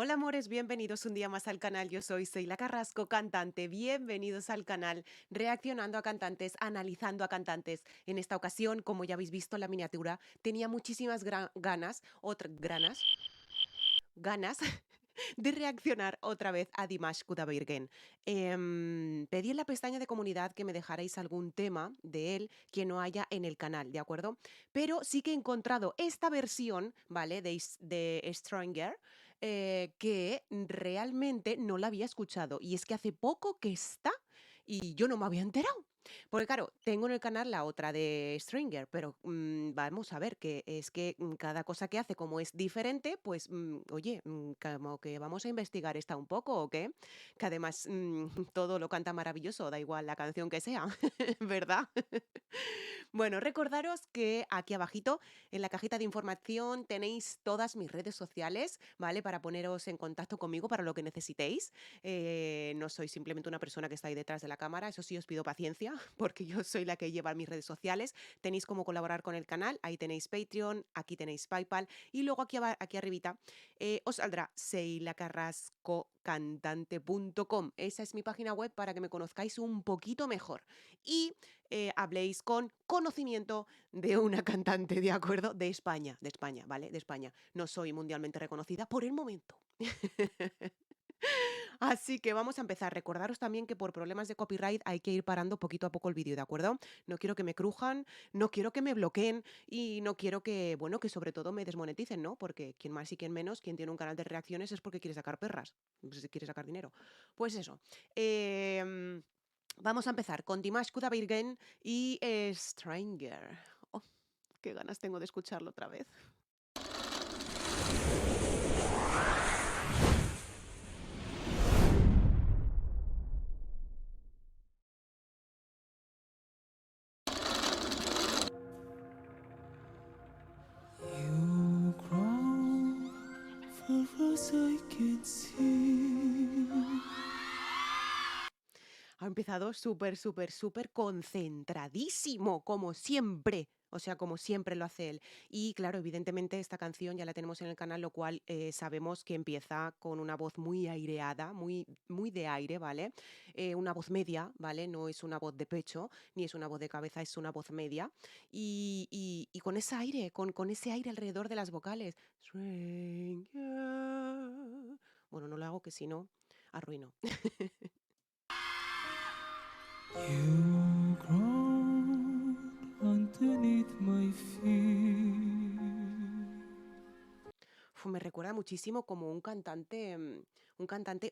Hola amores, bienvenidos un día más al canal. Yo soy Seila Carrasco, cantante. Bienvenidos al canal, reaccionando a cantantes, analizando a cantantes. En esta ocasión, como ya habéis visto en la miniatura, tenía muchísimas ganas de reaccionar otra vez a Dimash Kudaibergen. Pedí en la pestaña de comunidad que me dejarais algún tema de él que no haya en el canal, ¿de acuerdo? Pero sí que he encontrado esta versión, ¿vale? De Stronger, que realmente no la había escuchado. Y es que hace poco que está y yo no me había enterado. Porque claro, tengo en el canal la otra de Stringer, pero vamos a ver, que es que cada cosa que hace como es diferente, pues oye, como que vamos a investigar esta un poco o qué, que además todo lo canta maravilloso, da igual la canción que sea, ¿verdad? Bueno, recordaros que aquí abajito en la cajita de información tenéis todas mis redes sociales, ¿vale? Para poneros en contacto conmigo para lo que necesitéis. No soy simplemente una persona que está ahí detrás de la cámara, eso sí os pido paciencia porque yo soy la que lleva mis redes sociales. Tenéis cómo colaborar con el canal, ahí tenéis Patreon, aquí tenéis PayPal y luego aquí arribita os saldrá seilacarrascocantante.com. Esa es mi página web para que me conozcáis un poquito mejor. Y habléis con conocimiento de una cantante, ¿de acuerdo? De España, ¿vale? De España. No soy mundialmente reconocida por el momento. Así que vamos a empezar. Recordaros también que por problemas de copyright hay que ir parando poquito a poco el vídeo, ¿de acuerdo? No quiero que me crujan, no quiero que me bloqueen y no quiero que, bueno, que sobre todo me desmoneticen, ¿no? Porque quien más y quien menos, quien tiene un canal de reacciones es porque quiere sacar perras, si quiere sacar dinero. Pues eso. Vamos a empezar con Dimash Kudaibergen y Stranger. Oh, qué ganas tengo de escucharlo otra vez. You grow far as I can see. Ha empezado súper, súper, súper concentradísimo, como siempre. O sea, como siempre lo hace él. Y claro, evidentemente esta canción ya la tenemos en el canal, lo cual sabemos que empieza con una voz muy aireada, muy, muy de aire, ¿vale? Una voz media, ¿vale? No es una voz de pecho, ni es una voz de cabeza, es una voz media. Y con ese aire, con ese aire alrededor de las vocales. Stranger. Bueno, no lo hago que si no, arruino. You grow underneath my feet. Me recuerda muchísimo como un cantante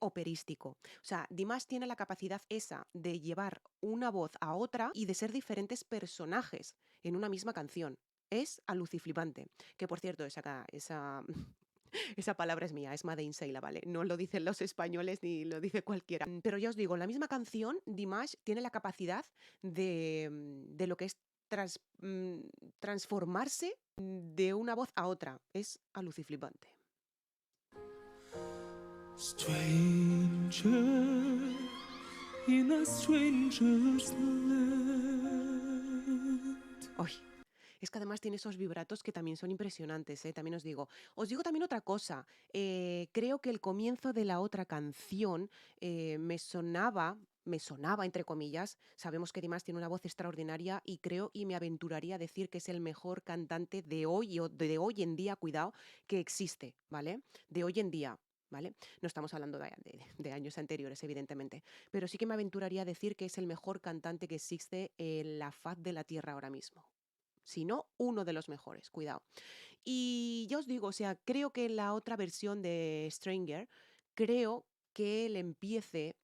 operístico. O sea, Dimash tiene la capacidad esa de llevar una voz a otra y de ser diferentes personajes en una misma canción. Es aluciflipante. Que por cierto, esa palabra es mía, es Made in Seila, ¿vale? No lo dicen los españoles ni lo dice cualquiera. Pero ya os digo, en la misma canción, Dimash tiene la capacidad de lo que es transformarse de una voz a otra. Es aluciflipante. Stranger in a stranger's land. Ay, es que además tiene esos vibratos que también son impresionantes, ¿eh? También os digo. Os digo también otra cosa. Creo que el comienzo de la otra canción me sonaba, entre comillas. Sabemos que Dimas tiene una voz extraordinaria y creo y me aventuraría a decir que es el mejor cantante de hoy o de hoy en día, cuidado, que existe, ¿vale? De hoy en día. ¿Vale? No estamos hablando de años anteriores, evidentemente, pero sí que me aventuraría a decir que es el mejor cantante que existe en la faz de la Tierra ahora mismo. Si no, uno de los mejores, cuidado. Y ya os digo, o sea, creo que en la otra versión de Stranger, creo que el empiece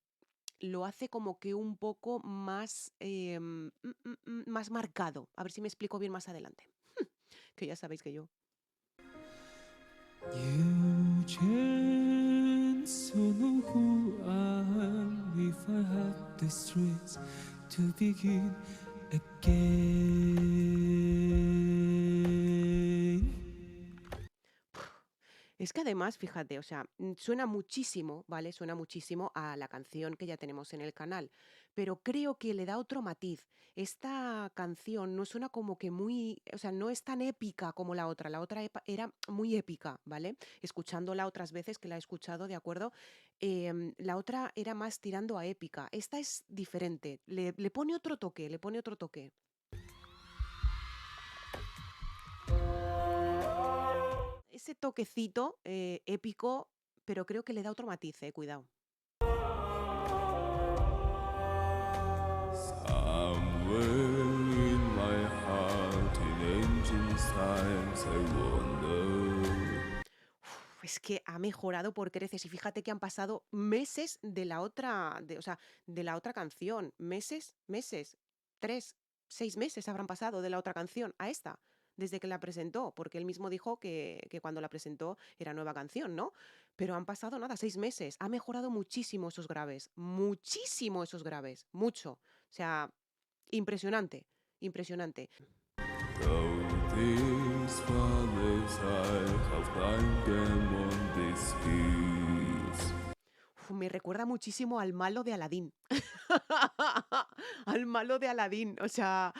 lo hace como que un poco más, más marcado. A ver si me explico bien más adelante. Que ya sabéis que yo. You chance to know who I am if I had the strength to begin again. Es que además, fíjate, o sea, suena muchísimo, ¿vale? Suena muchísimo a la canción que ya tenemos en el canal, pero creo que le da otro matiz. Esta canción no suena como que muy, o sea, no es tan épica como la otra. La otra era muy épica, ¿vale? Escuchándola otras veces que la he escuchado, ¿de acuerdo? La otra era más tirando a épica. Esta es diferente, le pone otro toque, le pone otro toque. Ese toquecito épico, pero creo que le da otro matiz, cuidado. Somewhere in my heart, in ancient times, I wonder. Es que ha mejorado por creces y fíjate que han pasado meses de la otra, o sea, de la otra canción, meses, 3, 6 meses habrán pasado de la otra canción a esta, desde que la presentó, porque él mismo dijo que cuando la presentó era nueva canción, ¿no? Pero han pasado nada, 6 meses, ha mejorado muchísimo esos graves, mucho, o sea, impresionante, impresionante. Though these flowers I have climbed them on these hills. Me recuerda muchísimo al malo de Aladín. Al malo de Aladín. O sea,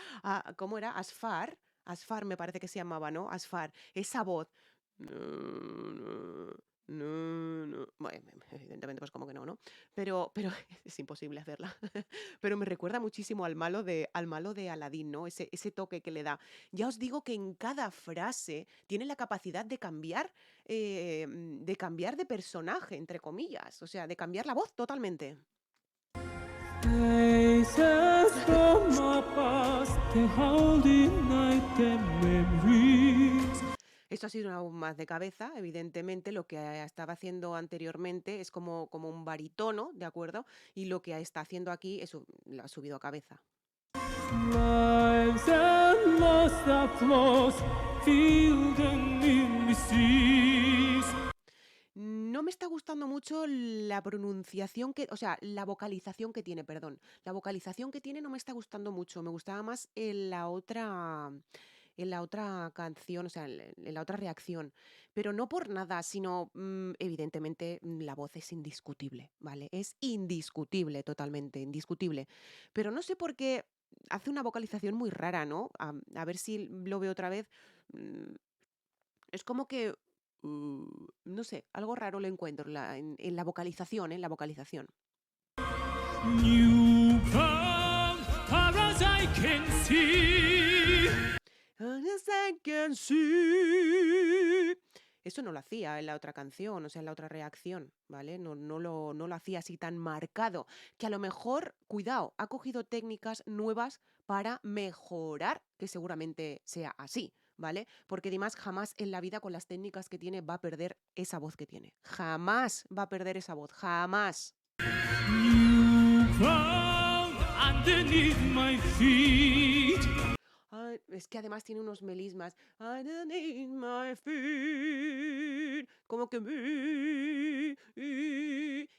¿cómo era? Asfar. Asfar me parece que se llamaba, ¿no? Asfar. Esa voz. No, no, no, no. Bueno, evidentemente, pues como que no, ¿no? Pero es imposible hacerla. Pero me recuerda muchísimo al malo de Aladín, ¿no? Ese toque que le da. Ya os digo que en cada frase tiene la capacidad de cambiar de personaje, entre comillas. O sea, de cambiar la voz totalmente. Faces from my past, the holy night, the memories. Esto ha sido aún más de cabeza, evidentemente. Lo que estaba haciendo anteriormente es como un baritono, ¿de acuerdo? Y lo que está haciendo aquí es lo ha subido a cabeza. Lives and lost applause, feel them in the seas. No me está gustando mucho la pronunciación o sea, la vocalización que tiene, perdón. La vocalización que tiene no me está gustando mucho. Me gustaba más en la otra canción, o sea, en la otra reacción. Pero no por nada, sino, evidentemente, la voz es indiscutible, ¿vale? Es indiscutible, totalmente, indiscutible. Pero no sé por qué hace una vocalización muy rara, ¿no? A ver si lo veo otra vez. mm, es como que, no sé, algo raro lo encuentro en la vocalización, en la vocalización. You come far as I can see. As I can see. Eso no lo hacía en la otra canción, o sea, en la otra reacción, ¿vale? No lo hacía así tan marcado. Que a lo mejor, cuidado, ha cogido técnicas nuevas para mejorar, que seguramente sea así, ¿vale? Porque Dimas jamás en la vida con las técnicas que tiene va a perder esa voz que tiene. Jamás va a perder esa voz, jamás. You come underneath my feet. Ay, es que además tiene unos melismas. I don't need my feet. Como que.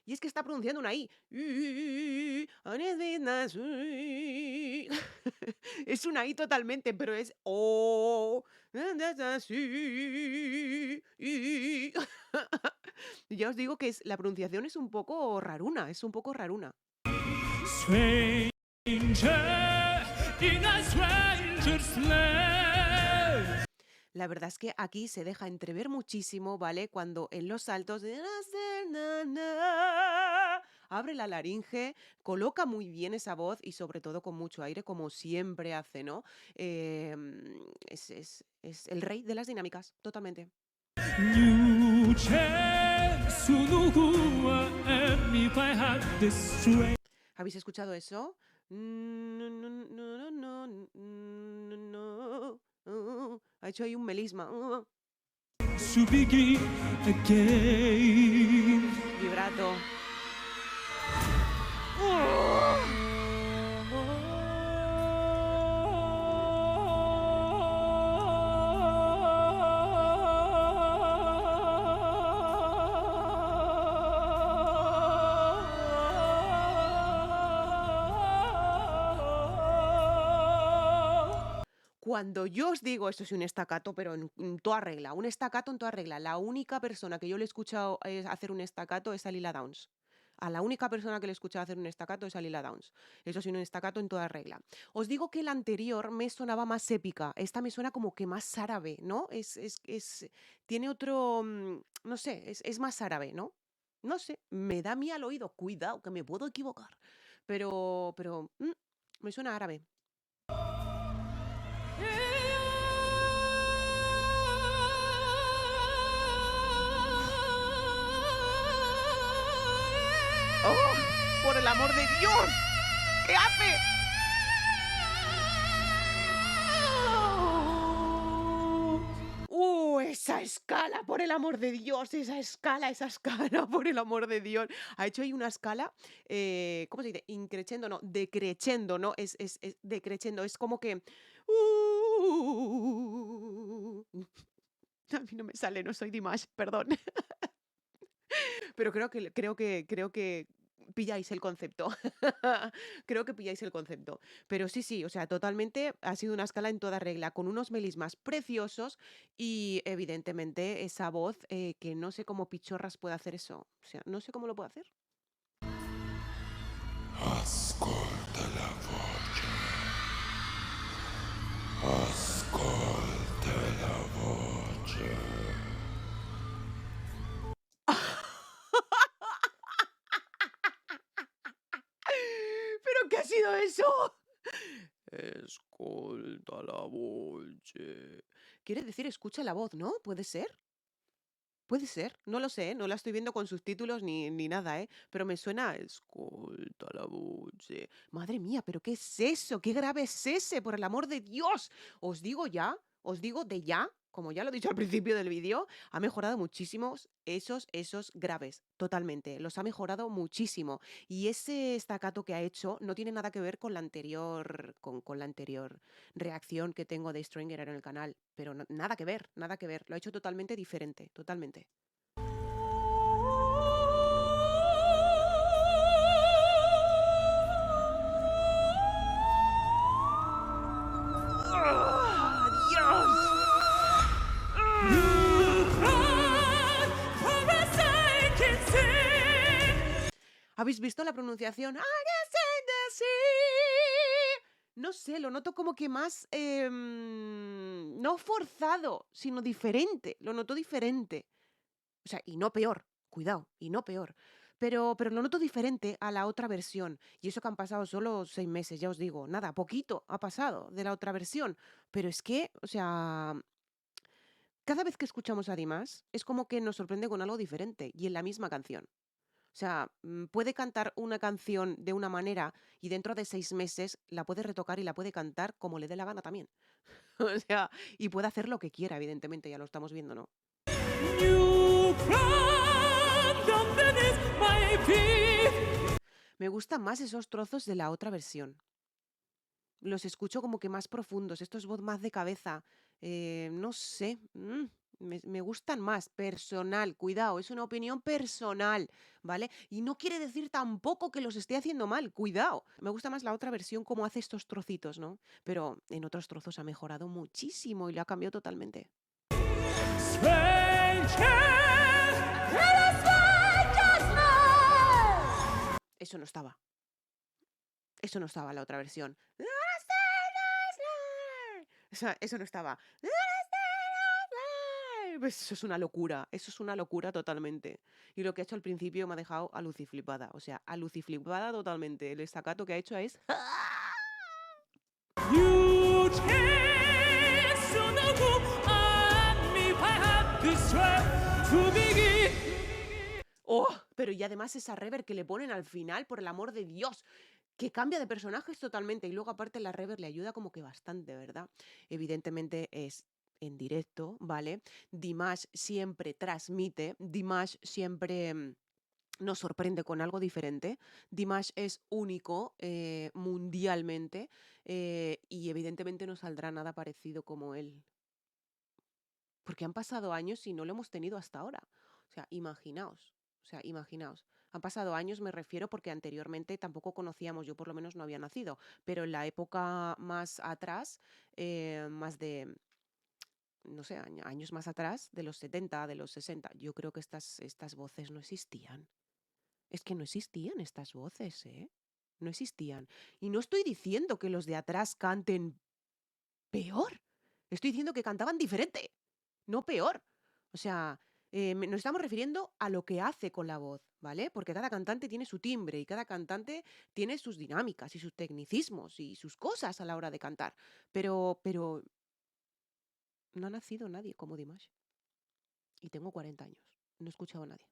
Y es que está pronunciando una I. I need my feet. Es una I totalmente, pero es O. And that's así. Ya os digo que la pronunciación es un poco raruna, es un poco raruna. Stranger in a stranger's land. La verdad es que aquí se deja entrever muchísimo, ¿vale? Cuando en los saltos abre la laringe, coloca muy bien esa voz y sobre todo con mucho aire, como siempre hace, ¿no? Es el rey de las dinámicas, totalmente. New chance, who know who I am if I had the strength. ¿Habéis escuchado eso? No, no, no, no, no, no, no. Ha hecho ahí un melisma. To begin again. Vibrato. Cuando yo os digo, esto es un estacato, pero en toda regla, un estacato en toda regla. La única persona que yo le he escuchado hacer un estacato es a Lila Downs. A la única persona que le he escuchado hacer un estacato es a Lila Downs. Eso sí, un estacato en toda regla. Os digo que la anterior me sonaba más épica. Esta me suena como que más árabe, ¿no? Tiene otro, no sé, es más árabe, ¿no? No sé, me da a mí al oído. Cuidado, que me puedo equivocar. Pero, me suena árabe. ¡Oh! ¡Por el amor de Dios! ¿Qué hace? Esa escala, por el amor de Dios, esa escala, por el amor de Dios. Ha hecho ahí una escala, ¿cómo se dice? Increciendo, no, decreciendo, ¿no? Es decreciendo, es como que... A mí no me sale, no soy Dimash, perdón. Pero creo que pilláis el concepto. Creo que pilláis el concepto. Pero sí, sí, o sea, totalmente ha sido una escala en toda regla, con unos melismas preciosos y evidentemente esa voz, que no sé cómo Pichorras puede hacer eso. O sea, no sé cómo lo puede hacer. Ascolta la voce, ascolta la voce. ¿Pero qué ha sido eso? Escolta la voce. Quiere decir escucha la voz, ¿no? ¿Puede ser? Puede ser, no lo sé, no la estoy viendo con subtítulos ni nada, ¿eh? Pero me suena escolta la voce. Madre mía, ¿pero qué es eso? ¿Qué grave es ese? Por el amor de Dios. Os digo ya, os digo de ya, como ya lo he dicho al principio del vídeo, ha mejorado muchísimos esos graves, totalmente. Los ha mejorado muchísimo. Y ese estacato que ha hecho no tiene nada que ver con la anterior, con la anterior reacción que tengo de Stranger en el canal, pero nada que ver, nada que ver. Lo ha hecho totalmente diferente, totalmente. ¡Ah, Dios! ¿Habéis visto la pronunciación? No sé, lo noto como que más, no forzado, sino diferente. Lo noto diferente. O sea, y no peor, cuidado, y no peor. Pero lo noto diferente a la otra versión. Y eso que han pasado solo 6 meses, ya os digo. Nada, poquito ha pasado de la otra versión. Pero es que, o sea, cada vez que escuchamos a Dimas, es como que nos sorprende con algo diferente y en la misma canción. O sea, puede cantar una canción de una manera y dentro de 6 meses la puede retocar y la puede cantar como le dé la gana también. O sea, y puede hacer lo que quiera, evidentemente, ya lo estamos viendo, ¿no? Me gustan más esos trozos de la otra versión. Los escucho como que más profundos, esto es voz más de cabeza, no sé, me gustan más, personal, cuidado, es una opinión personal, ¿vale? Y no quiere decir tampoco que los esté haciendo mal, cuidado. Me gusta más la otra versión como hace estos trocitos, ¿no? Pero en otros trozos ha mejorado muchísimo y lo ha cambiado totalmente. Eso no estaba. Eso no estaba en la otra versión. O sea, eso no estaba. Pues eso es una locura totalmente. Y lo que ha hecho al principio me ha dejado aluciflipada. O sea, aluciflipada totalmente. El estacato que ha hecho es... ¡Oh! Pero y además esa reverb que le ponen al final, por el amor de Dios, que cambia de personajes totalmente. Y luego aparte la reverb le ayuda como que bastante, ¿verdad? Evidentemente es en directo, ¿vale? Dimash siempre transmite, Dimash siempre nos sorprende con algo diferente. Dimash es único mundialmente y evidentemente no saldrá nada parecido como él. Porque han pasado años y no lo hemos tenido hasta ahora. O sea, imaginaos. O sea, imaginaos. Han pasado años, me refiero, porque anteriormente tampoco conocíamos, yo por lo menos no había nacido, pero en la época más atrás, más de, no sé, años más atrás, de los 70, de los 60, yo creo que estas voces no existían. Es que no existían estas voces, ¿eh? No existían. Y no estoy diciendo que los de atrás canten peor. Estoy diciendo que cantaban diferente, no peor. O sea, nos estamos refiriendo a lo que hace con la voz, ¿vale? Porque cada cantante tiene su timbre y cada cantante tiene sus dinámicas y sus tecnicismos y sus cosas a la hora de cantar. Pero no ha nacido nadie como Dimash. Y tengo 40 años. No he escuchado a nadie.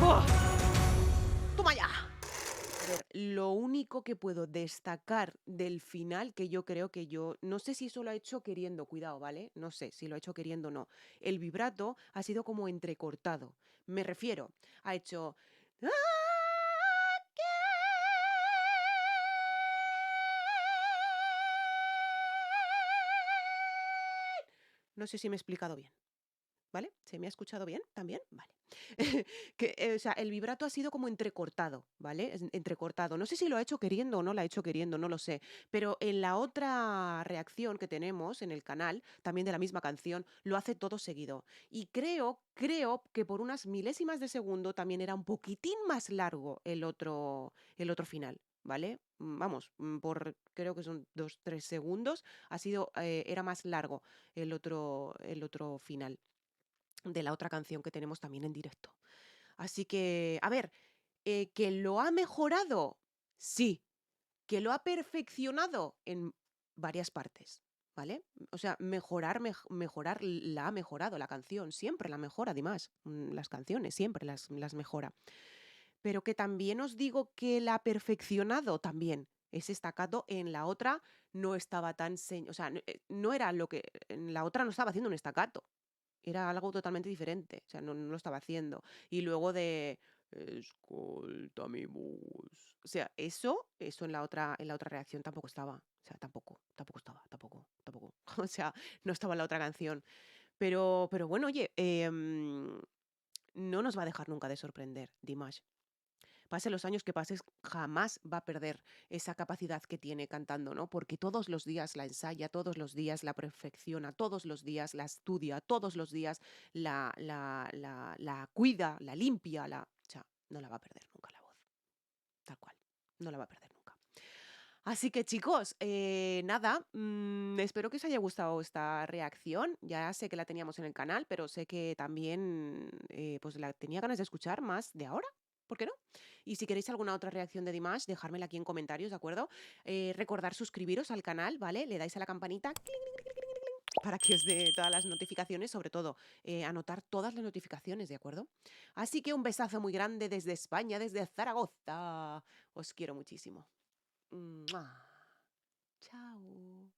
¡Buah! ¡Toma ya! A ver, lo único que puedo destacar del final, que yo creo que yo, no sé si eso lo ha hecho queriendo, cuidado, ¿vale? No sé si lo ha hecho queriendo o no. El vibrato ha sido como entrecortado. Me refiero, ha hecho... No sé si me he explicado bien. ¿Vale? ¿Se me ha escuchado bien también? Vale. O sea, el vibrato ha sido como entrecortado, ¿vale? Entrecortado. No sé si lo ha hecho queriendo o no lo ha hecho queriendo, no lo sé. Pero en la otra reacción que tenemos en el canal, también de la misma canción, lo hace todo seguido. Y creo que por unas milésimas de segundo también era un poquitín más largo el otro final. ¿Vale? Vamos, creo que son 2, 3 segundos, era más largo el otro final de la otra canción que tenemos también en directo. Así que, a ver, ¿que lo ha mejorado? Sí. ¿Que lo ha perfeccionado? En varias partes, ¿vale? O sea, mejorar la ha mejorado la canción, siempre la mejora, además. Las canciones siempre las mejora. Pero que también os digo que la ha perfeccionado también. Ese staccato en la otra no estaba tan... O sea, no era lo que... En la otra no estaba haciendo un staccato. Era algo totalmente diferente, o sea, no lo estaba haciendo. Y luego de escolta mi voz. O sea, eso en la otra reacción tampoco estaba. O sea, tampoco estaba, tampoco. O sea, no estaba en la otra canción. Pero bueno, oye, no nos va a dejar nunca de sorprender, Dimash. Pase los años que pases, jamás va a perder esa capacidad que tiene cantando, ¿no? Porque todos los días la ensaya, todos los días la perfecciona, todos los días la estudia, todos los días la cuida, la limpia, o sea, no la va a perder nunca la voz, tal cual, no la va a perder nunca. Así que chicos, nada, espero que os haya gustado esta reacción. Ya sé que la teníamos en el canal, pero sé que también pues la tenía ganas de escuchar más de ahora. ¿Por qué no? Y si queréis alguna otra reacción de Dimash, dejármela aquí en comentarios, ¿de acuerdo? Recordar suscribiros al canal, ¿vale? Le dais a la campanita para que os dé todas las notificaciones, sobre todo anotar todas las notificaciones, ¿de acuerdo? Así que un besazo muy grande desde España, desde Zaragoza. Os quiero muchísimo. ¡Mua! Chao.